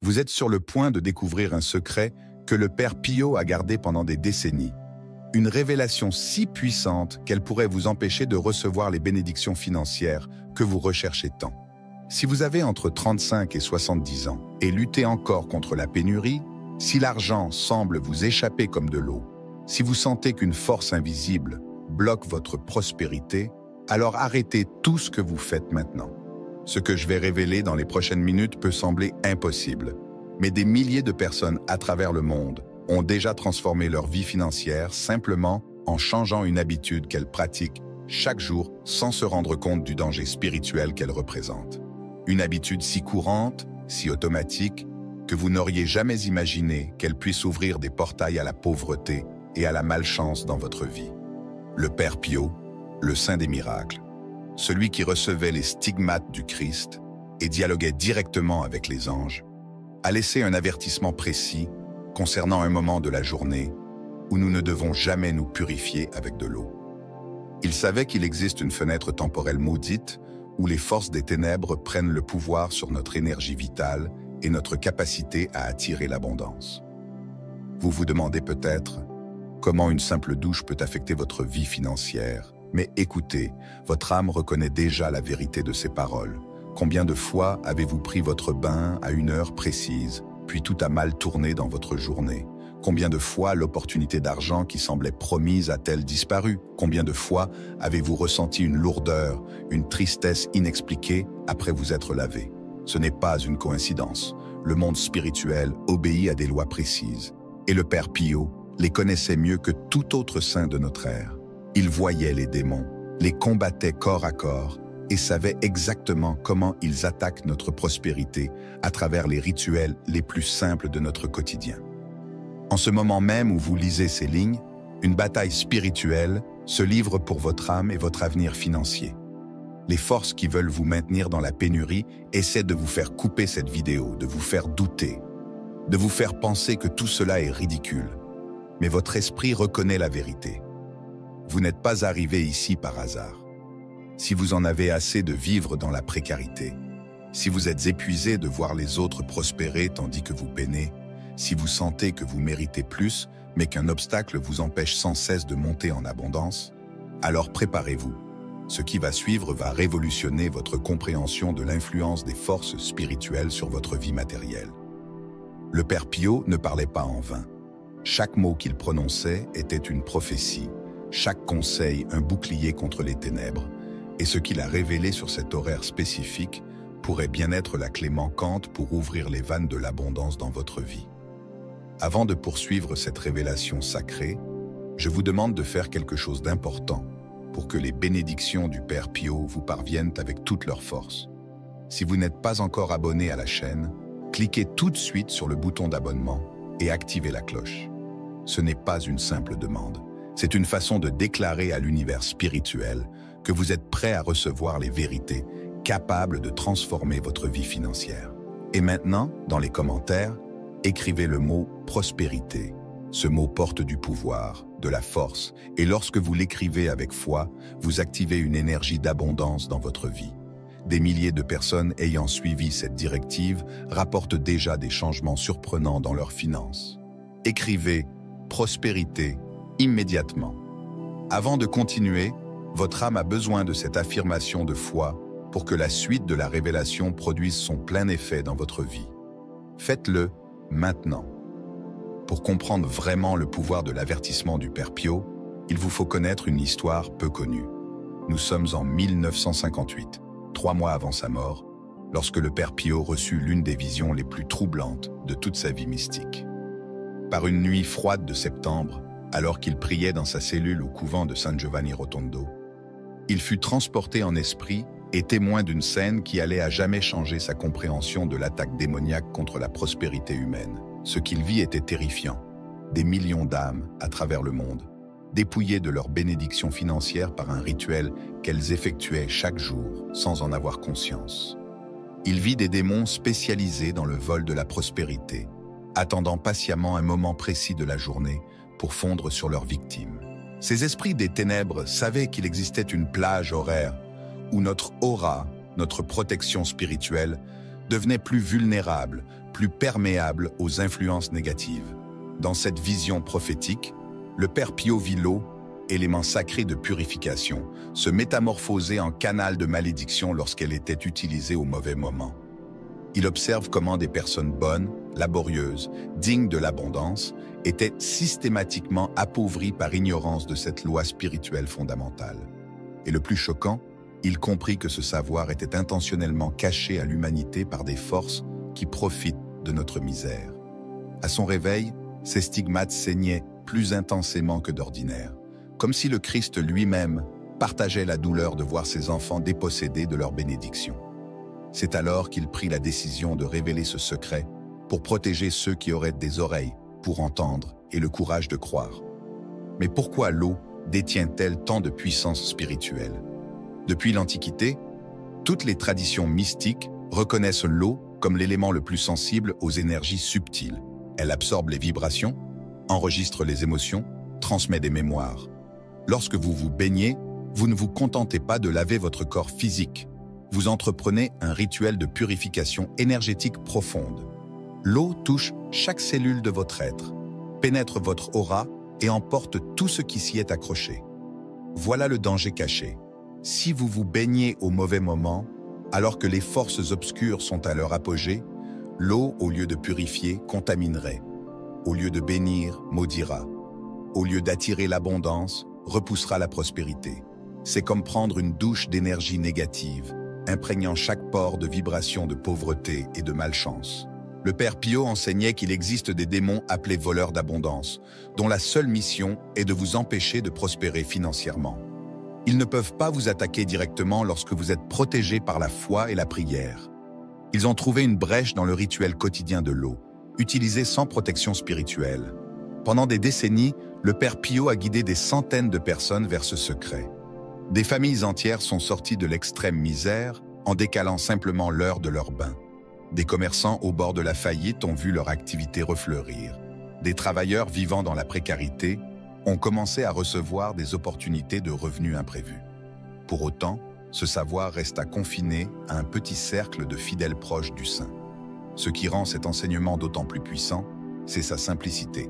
Vous êtes sur le point de découvrir un secret que le Père Pio a gardé pendant des décennies. Une révélation si puissante qu'elle pourrait vous empêcher de recevoir les bénédictions financières que vous recherchez tant. Si vous avez entre 35 et 70 ans et luttez encore contre la pénurie, si l'argent semble vous échapper comme de l'eau, si vous sentez qu'une force invisible bloque votre prospérité, alors arrêtez tout ce que vous faites maintenant. Ce que je vais révéler dans les prochaines minutes peut sembler impossible, mais des milliers de personnes à travers le monde ont déjà transformé leur vie financière simplement en changeant une habitude qu'elles pratiquent chaque jour sans se rendre compte du danger spirituel qu'elle représente. Une habitude si courante, si automatique, que vous n'auriez jamais imaginé qu'elle puisse ouvrir des portails à la pauvreté et à la malchance dans votre vie. Le Père Pio, le Saint des miracles, celui qui recevait les stigmates du Christ et dialoguait directement avec les anges, a laissé un avertissement précis concernant un moment de la journée où nous ne devons jamais nous purifier avec de l'eau. Il savait qu'il existe une fenêtre temporelle maudite où les forces des ténèbres prennent le pouvoir sur notre énergie vitale et notre capacité à attirer l'abondance. Vous vous demandez peut-être comment une simple douche peut affecter votre vie financière, mais écoutez, votre âme reconnaît déjà la vérité de ces paroles. Combien de fois avez-vous pris votre bain à une heure précise, puis tout a mal tourné dans votre journée? Combien de fois l'opportunité d'argent qui semblait promise a-t-elle disparu? Combien de fois avez-vous ressenti une lourdeur, une tristesse inexpliquée après vous être lavé? Ce n'est pas une coïncidence. Le monde spirituel obéit à des lois précises. Et le Père Pio les connaissait mieux que tout autre saint de notre ère. Il voyait les démons, les combattait corps à corps et savait exactement comment ils attaquent notre prospérité à travers les rituels les plus simples de notre quotidien. En ce moment même où vous lisez ces lignes, une bataille spirituelle se livre pour votre âme et votre avenir financier. Les forces qui veulent vous maintenir dans la pénurie essaient de vous faire couper cette vidéo, de vous faire douter, de vous faire penser que tout cela est ridicule. Mais votre esprit reconnaît la vérité. Vous n'êtes pas arrivé ici par hasard. Si vous en avez assez de vivre dans la précarité, si vous êtes épuisé de voir les autres prospérer tandis que vous peinez, si vous sentez que vous méritez plus, mais qu'un obstacle vous empêche sans cesse de monter en abondance, alors préparez-vous. Ce qui va suivre va révolutionner votre compréhension de l'influence des forces spirituelles sur votre vie matérielle. Le Père Pio ne parlait pas en vain. Chaque mot qu'il prononçait était une prophétie, chaque conseil un bouclier contre les ténèbres, et ce qu'il a révélé sur cet horaire spécifique pourrait bien être la clé manquante pour ouvrir les vannes de l'abondance dans votre vie. Avant de poursuivre cette révélation sacrée, je vous demande de faire quelque chose d'important pour que les bénédictions du Père Pio vous parviennent avec toute leur force. Si vous n'êtes pas encore abonné à la chaîne, cliquez tout de suite sur le bouton d'abonnement et activez la cloche. Ce n'est pas une simple demande, c'est une façon de déclarer à l'univers spirituel que vous êtes prêt à recevoir les vérités capables de transformer votre vie financière. Et maintenant, dans les commentaires, écrivez le mot « prospérité ». Ce mot porte du pouvoir, de la force, et lorsque vous l'écrivez avec foi, vous activez une énergie d'abondance dans votre vie. Des milliers de personnes ayant suivi cette directive rapportent déjà des changements surprenants dans leurs finances. Écrivez « prospérité » immédiatement. Avant de continuer, votre âme a besoin de cette affirmation de foi pour que la suite de la révélation produise son plein effet dans votre vie. Faites-le maintenant. Pour comprendre vraiment le pouvoir de l'avertissement du Père Pio, il vous faut connaître une histoire peu connue. Nous sommes en 1958, 3 mois avant sa mort, lorsque le Père Pio reçut l'une des visions les plus troublantes de toute sa vie mystique. Par une nuit froide de septembre, alors qu'il priait dans sa cellule au couvent de San Giovanni Rotondo, il fut transporté en esprit et témoin d'une scène qui allait à jamais changer sa compréhension de l'attaque démoniaque contre la prospérité humaine. Ce qu'il vit était terrifiant. Des millions d'âmes à travers le monde, dépouillées de leurs bénédictions financières par un rituel qu'elles effectuaient chaque jour sans en avoir conscience. Il vit des démons spécialisés dans le vol de la prospérité, attendant patiemment un moment précis de la journée pour fondre sur leurs victimes. Ces esprits des ténèbres savaient qu'il existait une plage horaire où notre aura, notre protection spirituelle, devenait plus vulnérable, plus perméable aux influences négatives. Dans cette vision prophétique, le Père Pio vit l'eau, élément sacré de purification, se métamorphoser en canal de malédiction lorsqu'elle était utilisée au mauvais moment. Il observe comment des personnes bonnes, laborieuses, dignes de l'abondance, étaient systématiquement appauvries par ignorance de cette loi spirituelle fondamentale. Et le plus choquant, il comprit que ce savoir était intentionnellement caché à l'humanité par des forces qui profitent de notre misère. À son réveil, ses stigmates saignaient plus intensément que d'ordinaire, comme si le Christ lui-même partageait la douleur de voir ses enfants dépossédés de leur bénédiction. C'est alors qu'il prit la décision de révéler ce secret pour protéger ceux qui auraient des oreilles pour entendre et le courage de croire. Mais pourquoi l'eau détient-elle tant de puissance spirituelle? Depuis l'Antiquité, toutes les traditions mystiques reconnaissent l'eau comme l'élément le plus sensible aux énergies subtiles. Elle absorbe les vibrations, enregistre les émotions, transmet des mémoires. Lorsque vous vous baignez, vous ne vous contentez pas de laver votre corps physique. Vous entreprenez un rituel de purification énergétique profonde. L'eau touche chaque cellule de votre être, pénètre votre aura et emporte tout ce qui s'y est accroché. Voilà le danger caché. Si vous vous baignez au mauvais moment, alors que les forces obscures sont à leur apogée, l'eau, au lieu de purifier, contaminerait. Au lieu de bénir, maudira. Au lieu d'attirer l'abondance, repoussera la prospérité. C'est comme prendre une douche d'énergie négative, imprégnant chaque pore de vibrations de pauvreté et de malchance. Le Père Pio enseignait qu'il existe des démons appelés voleurs d'abondance, dont la seule mission est de vous empêcher de prospérer financièrement. Ils ne peuvent pas vous attaquer directement lorsque vous êtes protégé par la foi et la prière. Ils ont trouvé une brèche dans le rituel quotidien de l'eau, utilisé sans protection spirituelle. Pendant des décennies, le Père Pio a guidé des centaines de personnes vers ce secret. Des familles entières sont sorties de l'extrême misère en décalant simplement l'heure de leur bain. Des commerçants au bord de la faillite ont vu leur activité refleurir. Des travailleurs vivant dans la précarité ont commencé à recevoir des opportunités de revenus imprévus. Pour autant, ce savoir resta confiné à un petit cercle de fidèles proches du saint. Ce qui rend cet enseignement d'autant plus puissant, c'est sa simplicité.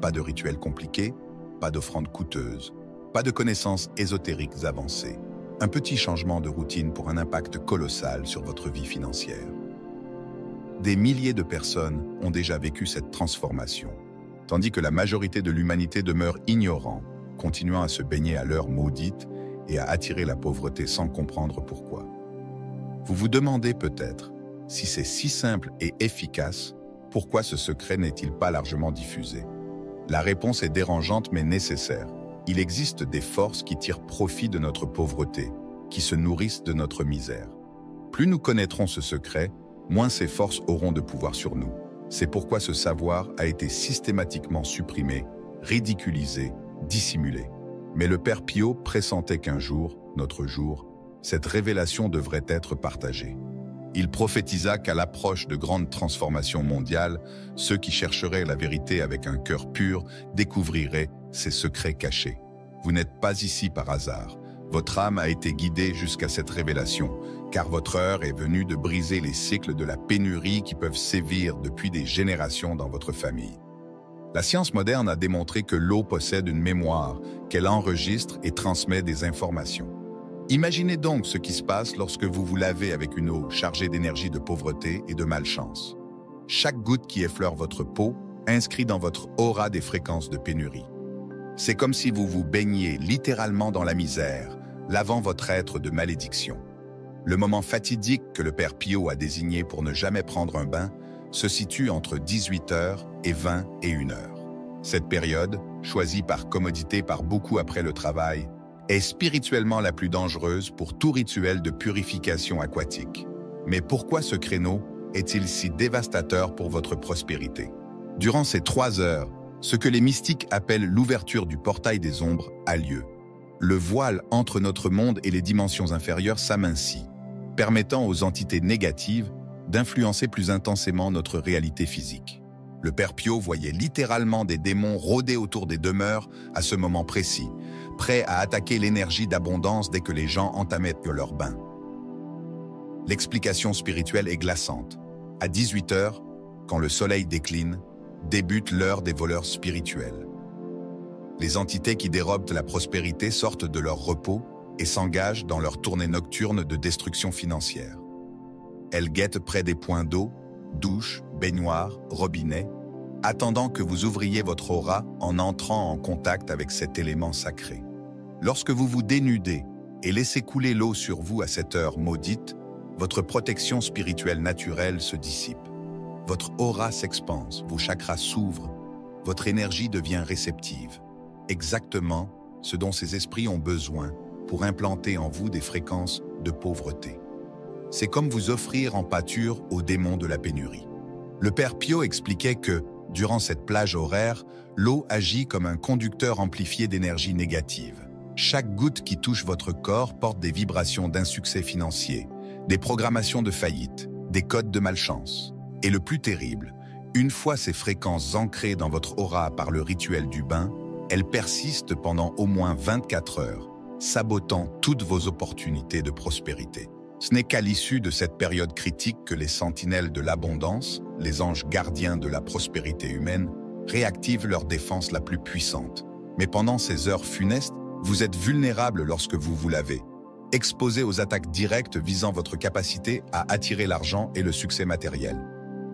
Pas de rituels compliqués, pas d'offrandes coûteuses, pas de connaissances ésotériques avancées. Un petit changement de routine pour un impact colossal sur votre vie financière. Des milliers de personnes ont déjà vécu cette transformation, tandis que la majorité de l'humanité demeure ignorant, continuant à se baigner à l'heure maudite et à attirer la pauvreté sans comprendre pourquoi. Vous vous demandez peut-être, si c'est si simple et efficace, pourquoi ce secret n'est-il pas largement diffusé? La réponse est dérangeante mais nécessaire. Il existe des forces qui tirent profit de notre pauvreté, qui se nourrissent de notre misère. Plus nous connaîtrons ce secret, moins ces forces auront de pouvoir sur nous. C'est pourquoi ce savoir a été systématiquement supprimé, ridiculisé, dissimulé. Mais le Père Pio pressentait qu'un jour, notre jour, cette révélation devrait être partagée. Il prophétisa qu'à l'approche de grandes transformations mondiales, ceux qui chercheraient la vérité avec un cœur pur découvriraient ces secrets cachés. Vous n'êtes pas ici par hasard. Votre âme a été guidée jusqu'à cette révélation, car votre heure est venue de briser les cycles de la pénurie qui peuvent sévir depuis des générations dans votre famille. La science moderne a démontré que l'eau possède une mémoire, qu'elle enregistre et transmet des informations. Imaginez donc ce qui se passe lorsque vous vous lavez avec une eau chargée d'énergie de pauvreté et de malchance. Chaque goutte qui effleure votre peau inscrit dans votre aura des fréquences de pénurie. C'est comme si vous vous baigniez littéralement dans la misère, lavant votre être de malédiction. Le moment fatidique que le Père Pio a désigné pour ne jamais prendre un bain se situe entre 18h et 21h. Cette période, choisie par commodité par beaucoup après le travail, est spirituellement la plus dangereuse pour tout rituel de purification aquatique. Mais pourquoi ce créneau est-il si dévastateur pour votre prospérité? Durant ces 3 heures, ce que les mystiques appellent l'ouverture du portail des ombres a lieu. Le voile entre notre monde et les dimensions inférieures s'amincit, permettant aux entités négatives d'influencer plus intensément notre réalité physique. Le Père Pio voyait littéralement des démons rôder autour des demeures à ce moment précis, prêts à attaquer l'énergie d'abondance dès que les gens entamaient leur bain. L'explication spirituelle est glaçante. À 18h, quand le soleil décline, débute l'heure des voleurs spirituels. Les entités qui dérobent la prospérité sortent de leur repos et s'engagent dans leur tournée nocturne de destruction financière. Elles guettent près des points d'eau, douches, baignoires, robinets, attendant que vous ouvriez votre aura en entrant en contact avec cet élément sacré. Lorsque vous vous dénudez et laissez couler l'eau sur vous à cette heure maudite, votre protection spirituelle naturelle se dissipe. Votre aura s'expanse, vos chakras s'ouvrent, votre énergie devient réceptive. Exactement ce dont ces esprits ont besoin pour implanter en vous des fréquences de pauvreté. C'est comme vous offrir en pâture aux démons de la pénurie. Le Père Pio expliquait que, durant cette plage horaire, l'eau agit comme un conducteur amplifié d'énergie négative. Chaque goutte qui touche votre corps porte des vibrations d'insuccès financier, des programmations de faillite, des codes de malchance. Et le plus terrible, une fois ces fréquences ancrées dans votre aura par le rituel du bain, elles persistent pendant au moins 24 heures, sabotant toutes vos opportunités de prospérité. Ce n'est qu'à l'issue de cette période critique que les sentinelles de l'abondance, les anges gardiens de la prospérité humaine, réactivent leur défense la plus puissante. Mais pendant ces heures funestes, vous êtes vulnérable lorsque vous vous lavez, exposé aux attaques directes visant votre capacité à attirer l'argent et le succès matériel.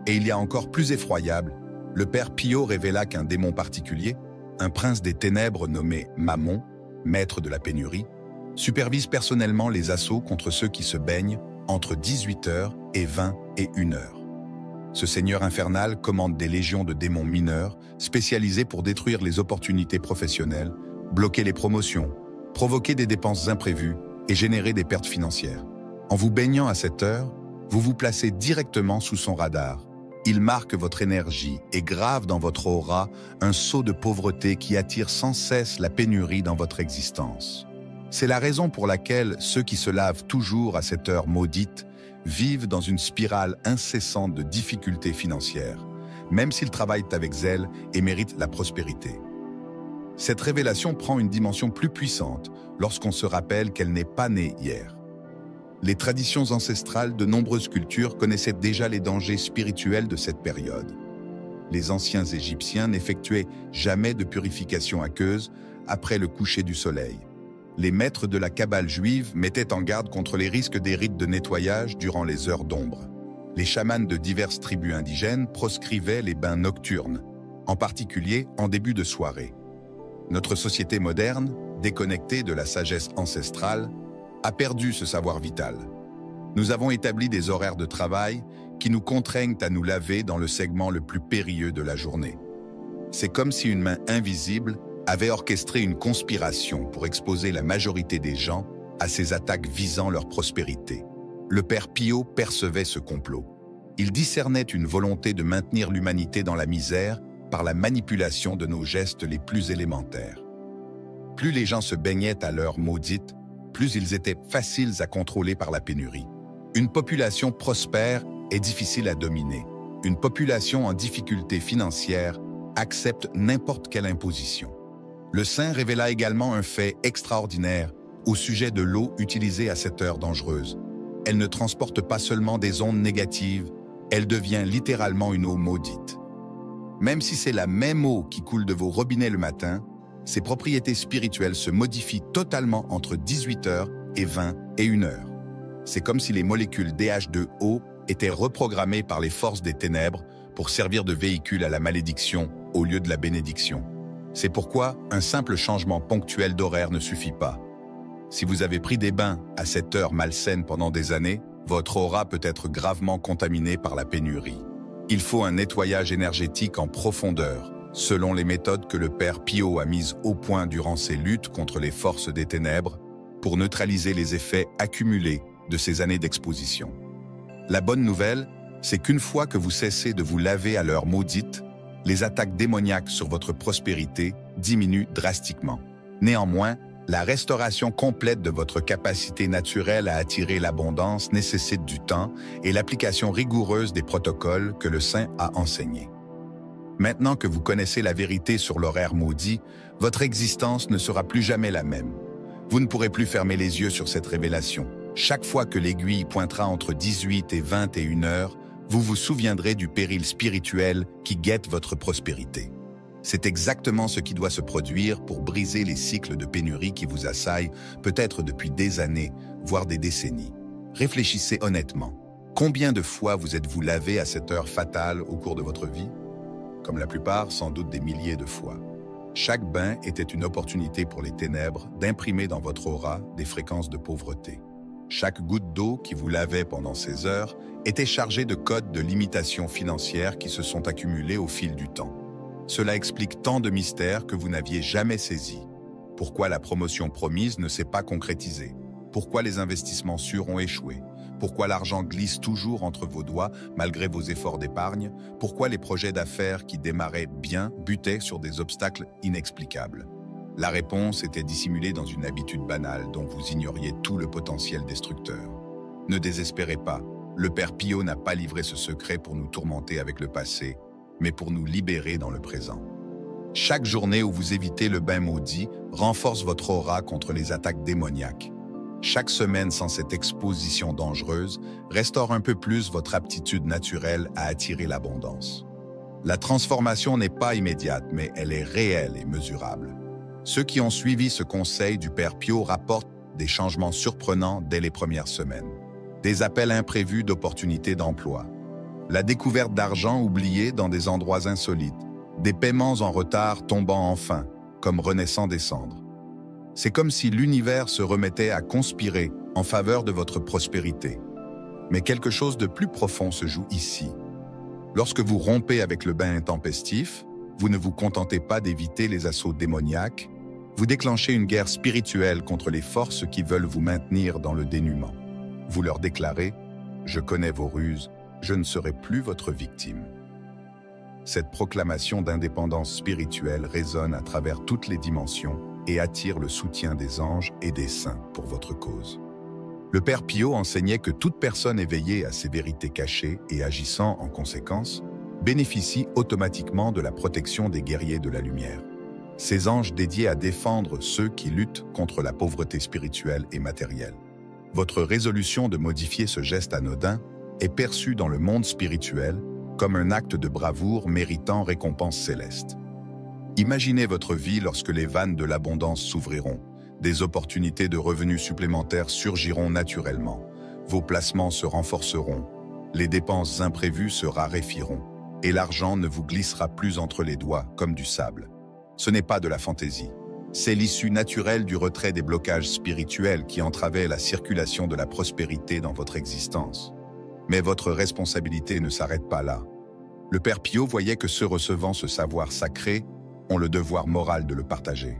Et il y a encore plus effroyable, le Père Pio révéla qu'un démon particulier, un prince des ténèbres nommé Mammon, maître de la pénurie, supervise personnellement les assauts contre ceux qui se baignent entre 18h et 20 et 1h. Ce seigneur infernal commande des légions de démons mineurs spécialisés pour détruire les opportunités professionnelles, bloquer les promotions, provoquer des dépenses imprévues et générer des pertes financières. En vous baignant à cette heure, vous vous placez directement sous son radar. Il marque votre énergie et grave dans votre aura un sceau de pauvreté qui attire sans cesse la pénurie dans votre existence. C'est la raison pour laquelle ceux qui se lavent toujours à cette heure maudite vivent dans une spirale incessante de difficultés financières, même s'ils travaillent avec zèle et méritent la prospérité. Cette révélation prend une dimension plus puissante lorsqu'on se rappelle qu'elle n'est pas née hier. Les traditions ancestrales de nombreuses cultures connaissaient déjà les dangers spirituels de cette période. Les anciens Égyptiens n'effectuaient jamais de purification aqueuse après le coucher du soleil. Les maîtres de la Kabbale juive mettaient en garde contre les risques des rites de nettoyage durant les heures d'ombre. Les chamans de diverses tribus indigènes proscrivaient les bains nocturnes, en particulier en début de soirée. Notre société moderne, déconnectée de la sagesse ancestrale, a perdu ce savoir vital. Nous avons établi des horaires de travail qui nous contraignent à nous laver dans le segment le plus périlleux de la journée. C'est comme si une main invisible avait orchestré une conspiration pour exposer la majorité des gens à ces attaques visant leur prospérité. Le Père Pio percevait ce complot. Il discernait une volonté de maintenir l'humanité dans la misère par la manipulation de nos gestes les plus élémentaires. Plus les gens se baignaient à l'heure maudite, plus ils étaient faciles à contrôler par la pénurie. Une population prospère est difficile à dominer. Une population en difficulté financière accepte n'importe quelle imposition. Le saint révéla également un fait extraordinaire au sujet de l'eau utilisée à cette heure dangereuse. Elle ne transporte pas seulement des ondes négatives, elle devient littéralement une eau maudite. Même si c'est la même eau qui coule de vos robinets le matin, ses propriétés spirituelles se modifient totalement entre 18h et 20 et 1h. C'est comme si les molécules DH2O étaient reprogrammées par les forces des ténèbres pour servir de véhicule à la malédiction au lieu de la bénédiction. C'est pourquoi un simple changement ponctuel d'horaire ne suffit pas. Si vous avez pris des bains à cette heure malsaine pendant des années, votre aura peut être gravement contaminée par la pénurie. Il faut un nettoyage énergétique en profondeur, selon les méthodes que le Père Pio a mises au point durant ses luttes contre les forces des ténèbres, pour neutraliser les effets accumulés de ces années d'exposition. La bonne nouvelle, c'est qu'une fois que vous cessez de vous laver à l'heure maudite, les attaques démoniaques sur votre prospérité diminuent drastiquement. Néanmoins, la restauration complète de votre capacité naturelle à attirer l'abondance nécessite du temps et l'application rigoureuse des protocoles que le Saint a enseignés. Maintenant que vous connaissez la vérité sur l'horaire maudit, votre existence ne sera plus jamais la même. Vous ne pourrez plus fermer les yeux sur cette révélation. Chaque fois que l'aiguille pointera entre 18 et 21 heures, vous vous souviendrez du péril spirituel qui guette votre prospérité. C'est exactement ce qui doit se produire pour briser les cycles de pénurie qui vous assaillent, peut-être depuis des années, voire des décennies. Réfléchissez honnêtement. Combien de fois vous êtes-vous lavé à cette heure fatale au cours de votre vie? Comme la plupart, sans doute des milliers de fois. Chaque bain était une opportunité pour les ténèbres d'imprimer dans votre aura des fréquences de pauvreté. Chaque goutte d'eau qui vous lavait pendant ces heures était chargée de codes de limitation financière qui se sont accumulés au fil du temps. Cela explique tant de mystères que vous n'aviez jamais saisis. Pourquoi la promotion promise ne s'est pas concrétisée? Pourquoi les investissements sûrs ont échoué? Pourquoi l'argent glisse toujours entre vos doigts malgré vos efforts d'épargne? Pourquoi les projets d'affaires qui démarraient bien butaient sur des obstacles inexplicables? La réponse était dissimulée dans une habitude banale dont vous ignoriez tout le potentiel destructeur. Ne désespérez pas, le Père Pio n'a pas livré ce secret pour nous tourmenter avec le passé, mais pour nous libérer dans le présent. Chaque journée où vous évitez le bain maudit renforce votre aura contre les attaques démoniaques. Chaque semaine sans cette exposition dangereuse restaure un peu plus votre aptitude naturelle à attirer l'abondance. La transformation n'est pas immédiate, mais elle est réelle et mesurable. Ceux qui ont suivi ce conseil du Père Pio rapportent des changements surprenants dès les premières semaines. Des appels imprévus d'opportunités d'emploi. La découverte d'argent oublié dans des endroits insolites. Des paiements en retard tombant enfin, comme renaissant des cendres. C'est comme si l'univers se remettait à conspirer en faveur de votre prospérité. Mais quelque chose de plus profond se joue ici. Lorsque vous rompez avec le bain intempestif, vous ne vous contentez pas d'éviter les assauts démoniaques, vous déclenchez une guerre spirituelle contre les forces qui veulent vous maintenir dans le dénuement. Vous leur déclarez « Je connais vos ruses, je ne serai plus votre victime ». Cette proclamation d'indépendance spirituelle résonne à travers toutes les dimensions et attire le soutien des anges et des saints pour votre cause. Le Père Pio enseignait que toute personne éveillée à ces vérités cachées et agissant en conséquence bénéficie automatiquement de la protection des guerriers de la lumière. Ces anges dédiés à défendre ceux qui luttent contre la pauvreté spirituelle et matérielle. Votre résolution de modifier ce geste anodin est perçue dans le monde spirituel comme un acte de bravoure méritant récompense céleste. Imaginez votre vie lorsque les vannes de l'abondance s'ouvriront, des opportunités de revenus supplémentaires surgiront naturellement, vos placements se renforceront, les dépenses imprévues se raréfieront, et l'argent ne vous glissera plus entre les doigts comme du sable. Ce n'est pas de la fantaisie. C'est l'issue naturelle du retrait des blocages spirituels qui entravaient la circulation de la prospérité dans votre existence. Mais votre responsabilité ne s'arrête pas là. Le Père Pio voyait que ceux recevant ce savoir sacré ont le devoir moral de le partager.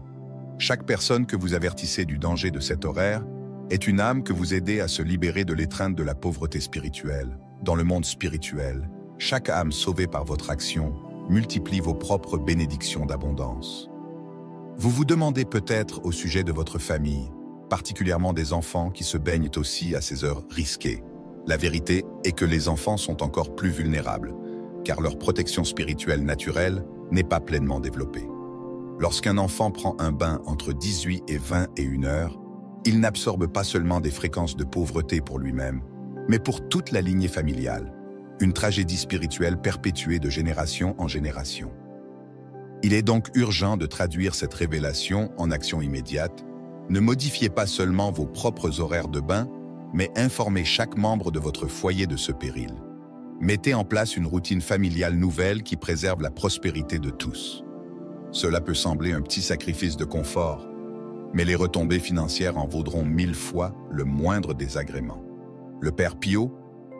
Chaque personne que vous avertissez du danger de cet horaire est une âme que vous aidez à se libérer de l'étreinte de la pauvreté spirituelle. Dans le monde spirituel, chaque âme sauvée par votre action multiplie vos propres bénédictions d'abondance. Vous vous demandez peut-être au sujet de votre famille, particulièrement des enfants qui se baignent aussi à ces heures risquées. La vérité est que les enfants sont encore plus vulnérables, car leur protection spirituelle naturelle n'est pas pleinement développée. Lorsqu'un enfant prend un bain entre 18 et 21 heures, il n'absorbe pas seulement des fréquences de pauvreté pour lui-même, mais pour toute la lignée familiale, une tragédie spirituelle perpétuée de génération en génération. Il est donc urgent de traduire cette révélation en action immédiate. Ne modifiez pas seulement vos propres horaires de bain, mais informez chaque membre de votre foyer de ce péril. Mettez en place une routine familiale nouvelle qui préserve la prospérité de tous. Cela peut sembler un petit sacrifice de confort, mais les retombées financières en vaudront 1000 fois le moindre désagrément. Le Père Pio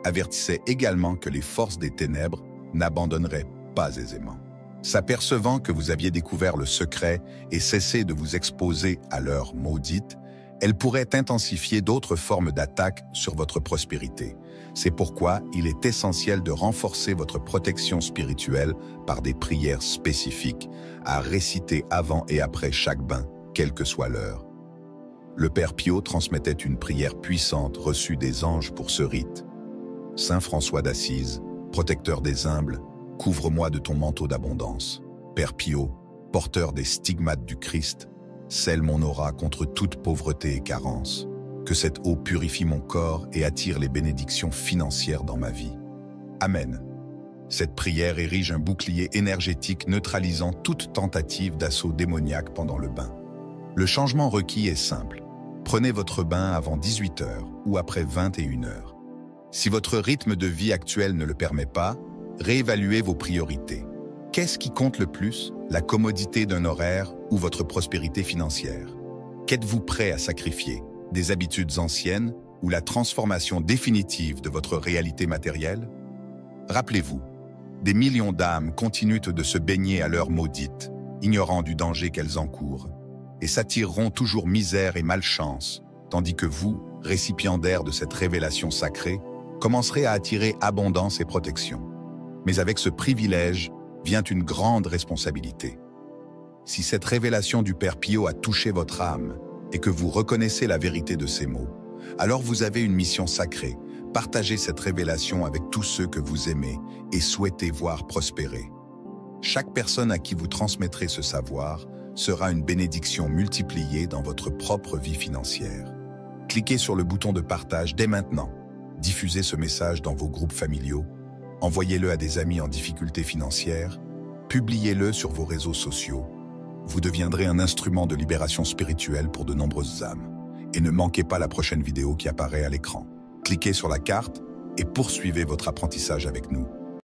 avertissait également que les forces des ténèbres n'abandonneraient pas aisément. S'apercevant que vous aviez découvert le secret et cessé de vous exposer à l'heure maudite, elles pourraient intensifier d'autres formes d'attaque sur votre prospérité. C'est pourquoi il est essentiel de renforcer votre protection spirituelle par des prières spécifiques à réciter avant et après chaque bain, quelle que soit l'heure. Le Père Pio transmettait une prière puissante reçue des anges pour ce rite. Saint François d'Assise, protecteur des humbles, couvre-moi de ton manteau d'abondance. Père Pio, porteur des stigmates du Christ, scelle mon aura contre toute pauvreté et carence. Que cette eau purifie mon corps et attire les bénédictions financières dans ma vie. Amen. Cette prière érige un bouclier énergétique neutralisant toute tentative d'assaut démoniaque pendant le bain. Le changement requis est simple. Prenez votre bain avant 18 h ou après 21 h. Si votre rythme de vie actuel ne le permet pas, réévaluez vos priorités. Qu'est-ce qui compte le plus, la commodité d'un horaire ou votre prospérité financière? Qu'êtes-vous prêt à sacrifier? Des habitudes anciennes ou la transformation définitive de votre réalité matérielle? Rappelez-vous, des millions d'âmes continuent de se baigner à l'heure maudite, ignorant du danger qu'elles encourent, et s'attireront toujours misère et malchance, tandis que vous, récipiendaire de cette révélation sacrée, commencerez à attirer abondance et protection. Mais avec ce privilège vient une grande responsabilité. Si cette révélation du Père Pio a touché votre âme et que vous reconnaissez la vérité de ces mots, alors vous avez une mission sacrée. Partagez cette révélation avec tous ceux que vous aimez et souhaitez voir prospérer. Chaque personne à qui vous transmettrez ce savoir sera une bénédiction multipliée dans votre propre vie financière. Cliquez sur le bouton de partage dès maintenant. Diffusez ce message dans vos groupes familiaux. Envoyez-le à des amis en difficulté financière. Publiez-le sur vos réseaux sociaux. Vous deviendrez un instrument de libération spirituelle pour de nombreuses âmes. Et ne manquez pas la prochaine vidéo qui apparaît à l'écran. Cliquez sur la carte et poursuivez votre apprentissage avec nous.